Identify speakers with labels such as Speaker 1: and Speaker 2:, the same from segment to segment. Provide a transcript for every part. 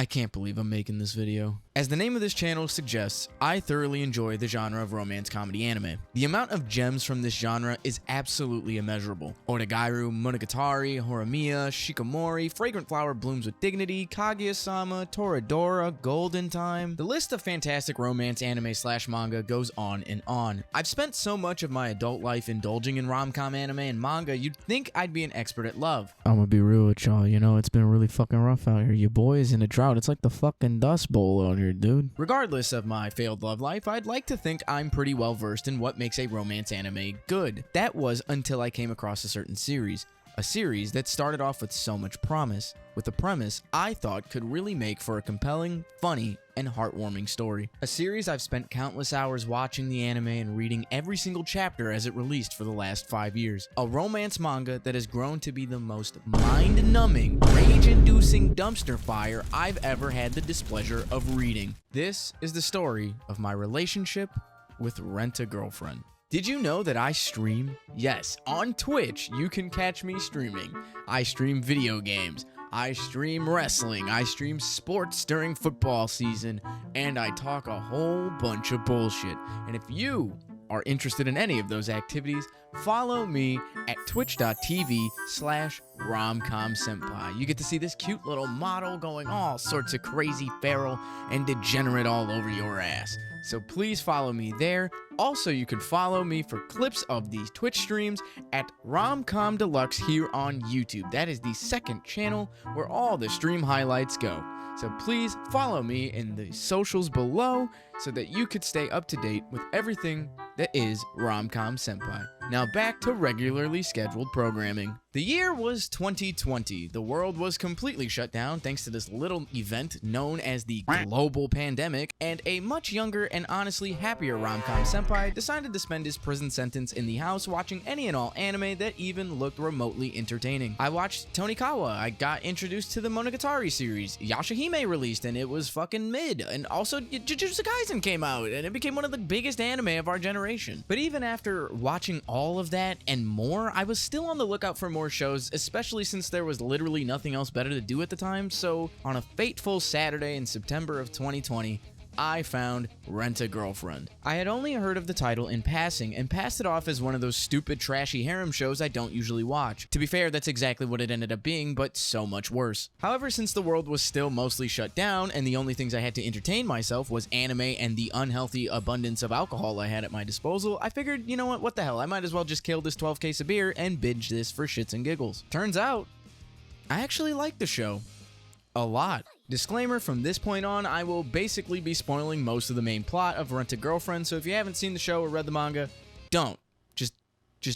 Speaker 1: I can't believe I'm making this video. As the name of this channel suggests, I thoroughly enjoy the genre of romance comedy anime. The amount of gems from this genre is absolutely immeasurable. Oregairu, Monogatari, Horimiya, Shikamori, Fragrant Flower Blooms with Dignity, Kaguya-sama, Toradora, Golden Time. The list of fantastic romance anime / manga goes on and on. I've spent so much of my adult life indulging in rom-com anime and manga, you'd think I'd be an expert at love. I'm gonna be real with y'all, you know, it's been really fucking rough out here. Your boy is in a drought. It's like the fucking Dust Bowl out here, dude. Regardless of my failed love life, I'd like to think I'm pretty well versed in what makes a romance anime good. That was until I came across a certain series. A series that started off with so much promise, with a premise I thought could really make for a compelling, funny, and heartwarming story. A series I've spent countless hours watching the anime and reading every single chapter as it released for the last 5 years. A romance manga that has grown to be the most mind-numbing, rage-inducing dumpster fire I've ever had the displeasure of reading. This is the story of my relationship with Rent-A-Girlfriend. Did you know that I stream? Yes, on Twitch, you can catch me streaming. I stream video games, I stream wrestling, I stream sports during football season, and I talk a whole bunch of bullshit. And if you are interested in any of those activities, follow me at twitch.tv/romcomsenpai. You get to see this cute little model going all sorts of crazy, feral, and degenerate all over your ass. So please follow me there. Also, you can follow me for clips of these Twitch streams at Romcom Deluxe here on YouTube. That is the second channel where all the stream highlights go. So please follow me in the socials below so that you could stay up to date with everything that is Romcom Senpai. Now back to regularly scheduled programming. The year was 2020. The world was completely shut down thanks to this little event known as the global pandemic, and a much younger and honestly happier Romcom Senpai decided to spend his prison sentence in the house watching any and all anime that even looked remotely entertaining. I watched Tonikawa, I got introduced to the Monogatari series, Yashahime released and it was fucking mid, and also Jujutsu Kaisen came out and it became one of the biggest anime of our generation. But even after watching all of that and more, I was still on the lookout for more shows, especially since there was literally nothing else better to do at the time. So on a fateful Saturday in September of 2020, I found Rent-A-Girlfriend. I had only heard of the title in passing and passed it off as one of those stupid trashy harem shows I don't usually watch. To be fair, that's exactly what it ended up being, but so much worse. However, since the world was still mostly shut down and the only things I had to entertain myself was anime and the unhealthy abundance of alcohol I had at my disposal, I figured, you know what the hell, I might as well just kill this 12 case of beer and binge this for shits and giggles. Turns out, I actually like the show. A lot. Disclaimer, from this point on, I will basically be spoiling most of the main plot of Rent-A-Girlfriend, so if you haven't seen the show or read the manga, don't. Just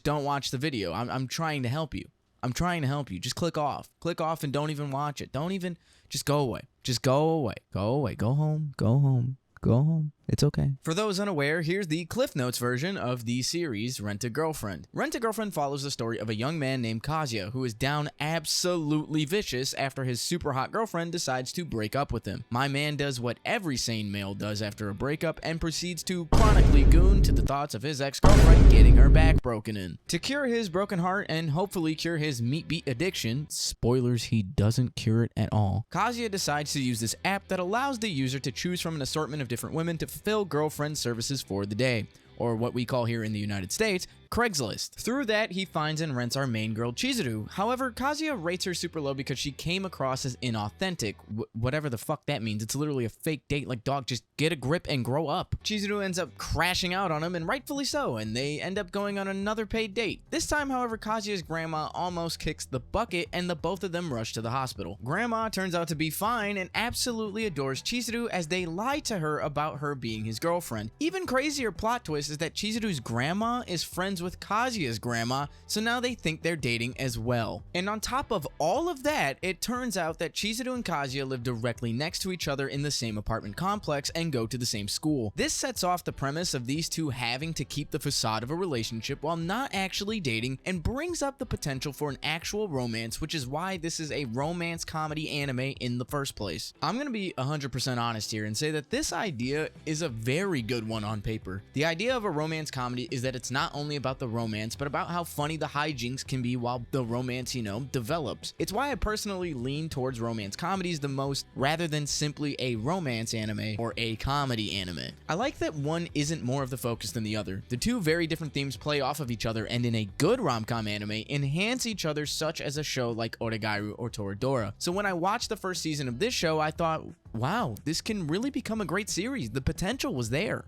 Speaker 1: don't watch the video. I'm trying to help you. I'm trying to help you. Just click off. Click off and don't even watch it. Don't even, just go away. Just go away. Go away. Go home. Go home. Go home. It's okay. For those unaware, here's the Cliff Notes version of the series Rent-A-Girlfriend. Rent-A-Girlfriend follows the story of a young man named Kazuya who is down absolutely vicious after his super hot girlfriend decides to break up with him. My man does what every sane male does after a breakup and proceeds to chronically goon to the thoughts of his ex-girlfriend getting her back broken in. To cure his broken heart and hopefully cure his meat beat addiction, spoilers, he doesn't cure it at all, Kazuya decides to use this app that allows the user to choose from an assortment of different women to fulfill girlfriend services for the day, or what we call here in the United States, Craigslist. Through that, he finds and rents our main girl, Chizuru. However, Kazuya rates her super low because she came across as inauthentic, whatever the fuck that means. It's literally a fake date, like, dog, just get a grip and grow up. Chizuru ends up crashing out on him, and rightfully so, and they end up going on another paid date. This time, however, Kazuya's grandma almost kicks the bucket, and the both of them rush to the hospital. Grandma turns out to be fine and absolutely adores Chizuru as they lie to her about her being his girlfriend. Even crazier plot twist is that Chizuru's grandma is friends with Kazuya's grandma, so now they think they're dating as well. And on top of all of that, it turns out that Chizuru and Kazuya live directly next to each other in the same apartment complex and go to the same school. This sets off the premise of these two having to keep the facade of a relationship while not actually dating, and brings up the potential for an actual romance, which is why this is a romance comedy anime in the first place. I'm gonna be 100% honest here and say that this idea is a very good one on paper. The idea of a romance comedy is that it's not only about the romance, but about how funny the hijinks can be while the romance, develops. It's why I personally lean towards romance comedies the most, rather than simply a romance anime or a comedy anime. I like that one isn't more of the focus than the other. The two very different themes play off of each other, and in a good rom-com anime, enhance each other, such as a show like Oregairu or Toradora. So when I watched the first season of this show, I thought, wow, this can really become a great series. The potential was there.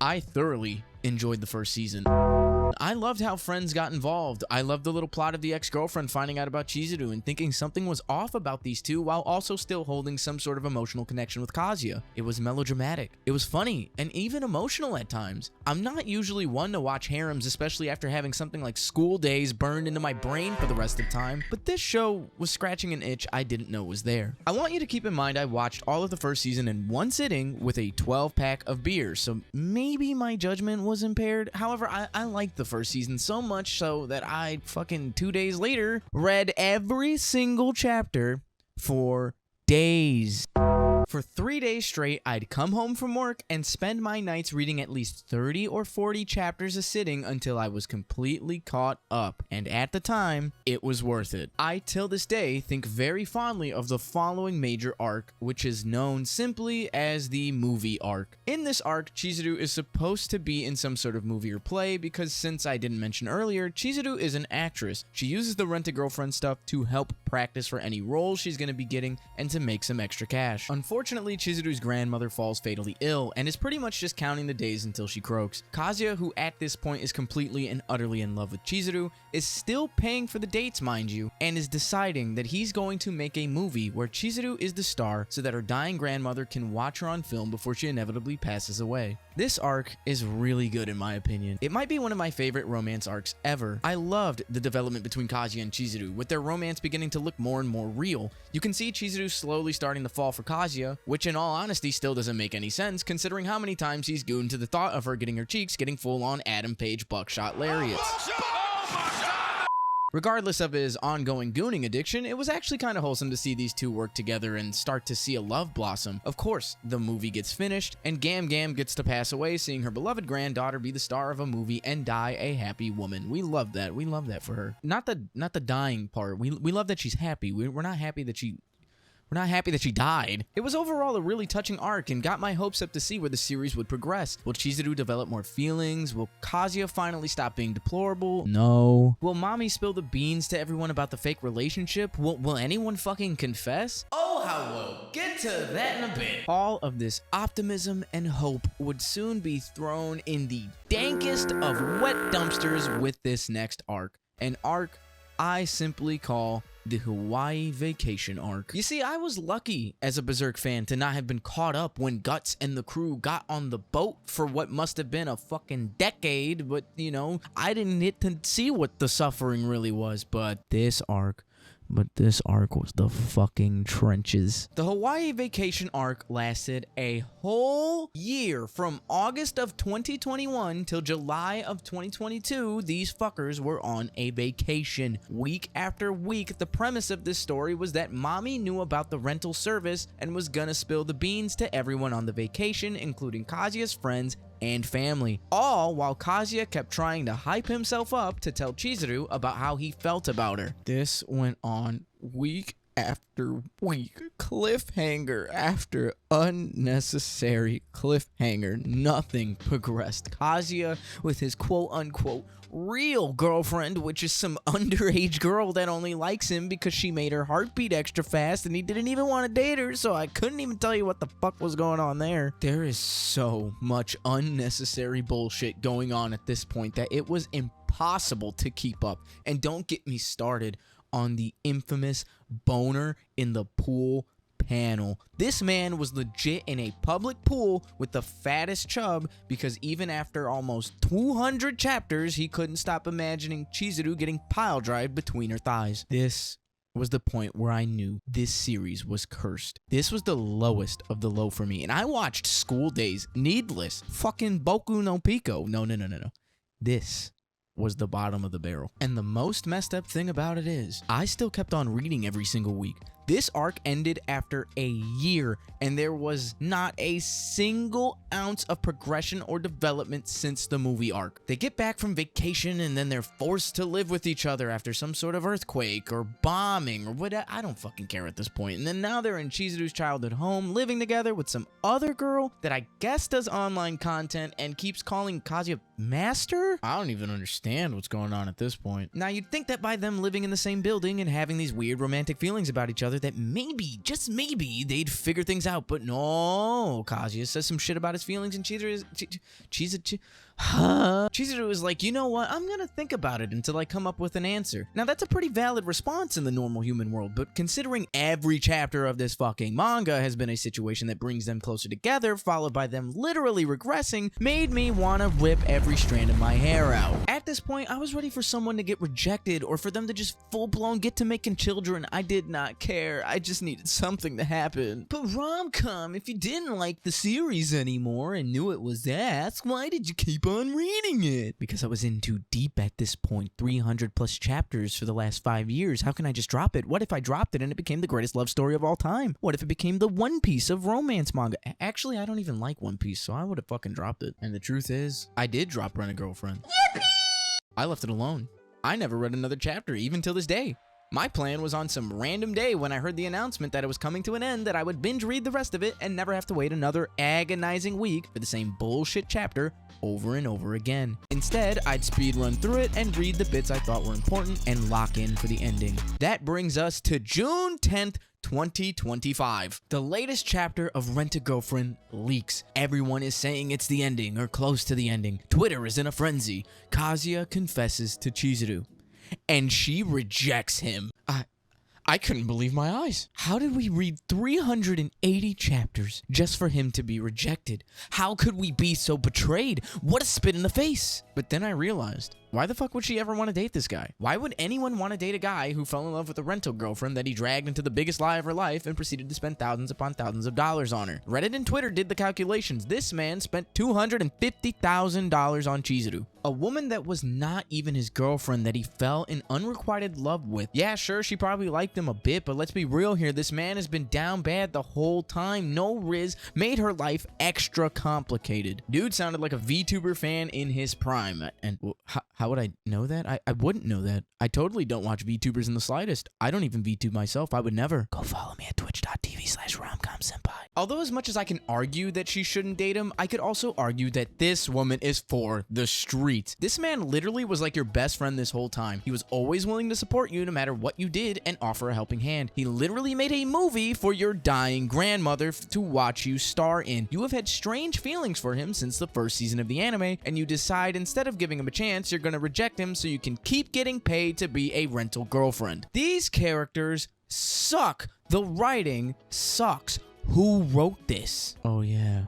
Speaker 1: I thoroughly enjoyed the first season. I loved how friends got involved. I loved the little plot of the ex-girlfriend finding out about Chizuru and thinking something was off about these two while also still holding some sort of emotional connection with Kazuya. It was melodramatic. It was funny and even emotional at times. I'm not usually one to watch harems, especially after having something like School Days burned into my brain for the rest of the time, but this show was scratching an itch I didn't know was there. I want you to keep in mind I watched all of the first season in one sitting with a 12-pack of beer, so maybe my judgment was impaired. However, I liked the first season so much so that I fucking 2 days later read every single chapter for days. For 3 days straight, I'd come home from work and spend my nights reading at least 30 or 40 chapters a sitting until I was completely caught up. And at the time, it was worth it. I, till this day, think very fondly of the following major arc, which is known simply as the movie arc. In this arc, Chizuru is supposed to be in some sort of movie or play because, since I didn't mention earlier, Chizuru is an actress. She uses the rent-a-girlfriend stuff to help practice for any roles she's going to be getting and to make some extra cash. Unfortunately, Chizuru's grandmother falls fatally ill and is pretty much just counting the days until she croaks. Kazuya, who at this point is completely and utterly in love with Chizuru, is still paying for the dates, mind you, and is deciding that he's going to make a movie where Chizuru is the star so that her dying grandmother can watch her on film before she inevitably passes away. This arc is really good in my opinion. It might be one of my favorite romance arcs ever. I loved the development between Kazuya and Chizuru, with their romance beginning to look more and more real. You can see Chizuru slowly starting to fall for Kazuya, which in all honesty still doesn't make any sense considering how many times he's gooned to the thought of her getting her cheeks getting full-on Adam Page buckshot lariats. Regardless of his ongoing gooning addiction, it was actually kind of wholesome to see these two work together and start to see a love blossom. Of course, the movie gets finished, and Gam Gam gets to pass away, seeing her beloved granddaughter be the star of a movie and die a happy woman. We love that. We love that for her. Not the dying part. We love that she's happy. We're not happy that she... We're not happy that she died. It was overall a really touching arc and got my hopes up to see where the series would progress. Will Chizuru develop more feelings? Will Kazuya finally stop being deplorable? No. Will mommy spill the beans to everyone about the fake relationship? Will anyone fucking confess? Oh, how we'll get to that in a bit. All of this optimism and hope would soon be thrown in the dankest of wet dumpsters with this next arc. An arc I simply call the Hawaii Vacation arc. You see, I was lucky as a Berserk fan to not have been caught up when Guts and the crew got on the boat for what must have been a fucking decade, but I didn't get to see what the suffering really was, but this arc was the fucking trenches. The Hawaii Vacation arc lasted a whole year. From August of 2021 till July of 2022, these fuckers were on a vacation. Week after week, the premise of this story was that mommy knew about the rental service and was gonna spill the beans to everyone on the vacation, including Kazuya's friends and family, all while Kazuya kept trying to hype himself up to tell Chizuru about how he felt about her. This went on week after week, cliffhanger after unnecessary cliffhanger. Nothing progressed. Kazuya with his quote-unquote real girlfriend, which is some underage girl that only likes him because she made her heart beat extra fast and he didn't even want to date her, so I couldn't even tell you what the fuck was going on there. There is so much unnecessary bullshit going on at this point that it was impossible to keep up. And don't get me started on the infamous boner in the pool panel. This man was legit in a public pool with the fattest chub because even after almost 200 chapters, he couldn't stop imagining Chizuru getting pile drive between her thighs. This was the point where I knew this series was cursed. This was the lowest of the low for me, and I watched School Days, needless, fucking Boku no Pico. No. This was the bottom of the barrel. And the most messed up thing about it is, I still kept on reading every single week. This arc ended after a year, and there was not a single ounce of progression or development since the movie arc. They get back from vacation and then they're forced to live with each other after some sort of earthquake or bombing or whatever. I don't fucking care at this point. And then now they're in Chizuru's childhood home, living together with some other girl that I guess does online content and keeps calling Kazuya master? I don't even understand what's going on at this point. Now, you'd think that by them living in the same building and having these weird romantic feelings about each other that maybe, just maybe, they'd figure things out, but no. Kazuya says some shit about his feelings and Chizuru is like, you know what, I'm gonna think about it until I come up with an answer. Now, that's a pretty valid response in the normal human world, but considering every chapter of this fucking manga has been a situation that brings them closer together, followed by them literally regressing, made me want to rip every strand of my hair out. At this point, I was ready for someone to get rejected or for them to just full-blown get to making children. I did not care. I just needed something to happen. But rom-com, if you didn't like the series anymore and knew it was ass, why did you keep on reading it? Because I was in too deep at this point. 300 plus chapters for the last 5 years. How can I just drop it? What if I dropped it and it became the greatest love story of all time? What if it became the One Piece of romance manga? Actually, I don't even like One Piece, so I would have fucking dropped it. And the truth is, I did drop Rent a Girlfriend. Yippee! I left it alone. I never read another chapter, even till this day. My plan was on some random day when I heard the announcement that it was coming to an end that I would binge read the rest of it and never have to wait another agonizing week for the same bullshit chapter over and over again. Instead, I'd speed run through it and read the bits I thought were important and lock in for the ending. That brings us to June 10th, 2025. The latest chapter of Rent a Girlfriend leaks. Everyone is saying it's the ending or close to the ending. Twitter is in a frenzy. Kazuya confesses to Chizuru, and she rejects him. I couldn't believe my eyes. How did we read 380 chapters just for him to be rejected? How could we be so betrayed? What a spit in the face. But then I realized, why the fuck would she ever want to date this guy? Why would anyone want to date a guy who fell in love with a rental girlfriend that he dragged into the biggest lie of her life and proceeded to spend thousands upon thousands of dollars on her? Reddit and Twitter did the calculations. This man spent $250,000 on Chizuru, a woman that was not even his girlfriend that he fell in unrequited love with. Yeah, sure, she probably liked him a bit, but let's be real here. This man has been down bad the whole time. No Riz made her life extra complicated. Dude sounded like a VTuber fan in his prime. And how would I know that? I wouldn't know that. I totally don't watch VTubers in the slightest. I don't even VTube myself. I would never. Go follow me at twitch.tv/romcomsenpai. Although as much as I can argue that she shouldn't date him, I could also argue that this woman is for the streets. This man literally was like your best friend this whole time. He was always willing to support you no matter what you did and offer a helping hand. He literally made a movie for your dying grandmother to watch you star in. You have had strange feelings for him since the first season of the anime, and you decide instead of giving him a chance, you're gonna reject him so you can keep getting paid to be a rental girlfriend. These characters suck. The writing sucks. Who wrote this? Oh yeah,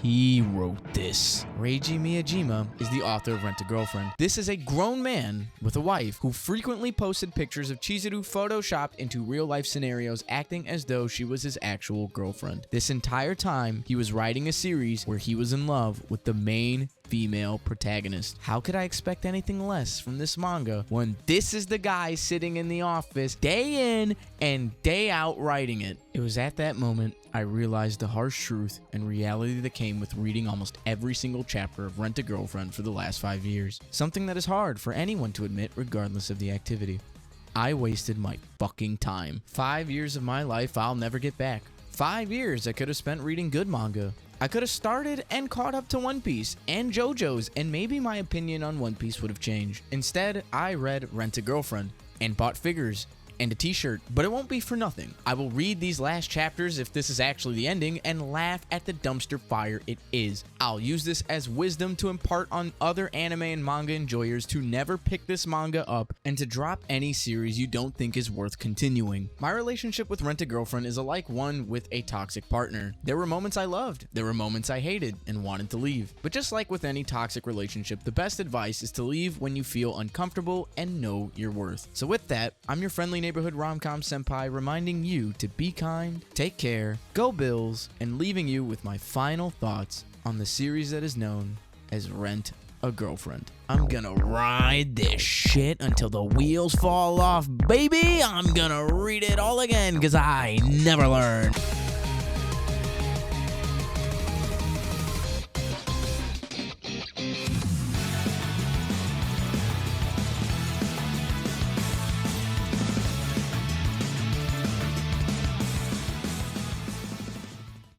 Speaker 1: he wrote this. Reiji Miyajima is the author of Rent a Girlfriend. This is a grown man with a wife who frequently posted pictures of Chizuru photoshopped into real-life scenarios, acting as though she was his actual girlfriend. This entire time, he was writing a series where he was in love with the main female protagonist. How could I expect anything less from this manga when this is the guy sitting in the office day in and day out writing it? It was at that moment I realized the harsh truth and reality that came with reading almost every single chapter of Rent a Girlfriend for the last 5 years. Something that is hard for anyone to admit regardless of the activity. I wasted my fucking time. 5 years of my life I'll never get back. 5 years I could have spent reading good manga. I could have started and caught up to One Piece and JoJo's, and maybe my opinion on One Piece would have changed. Instead, I read Rent a Girlfriend and bought figures and a t-shirt, but it won't be for nothing. I will read these last chapters if this is actually the ending and laugh at the dumpster fire it is. I'll use this as wisdom to impart on other anime and manga enjoyers to never pick this manga up and to drop any series you don't think is worth continuing. My relationship with Rent a Girlfriend is like one with a toxic partner. There were moments I loved, there were moments I hated and wanted to leave. But just like with any toxic relationship, the best advice is to leave when you feel uncomfortable and know your worth. So with that, I'm your friendly neighborhood rom-com senpai reminding you to be kind, take care, go Bills, and leaving you with my final thoughts on the series that is known as Rent a girlfriend. I'm gonna ride this shit until the wheels fall off, baby. I'm gonna read it all again, because I never learn.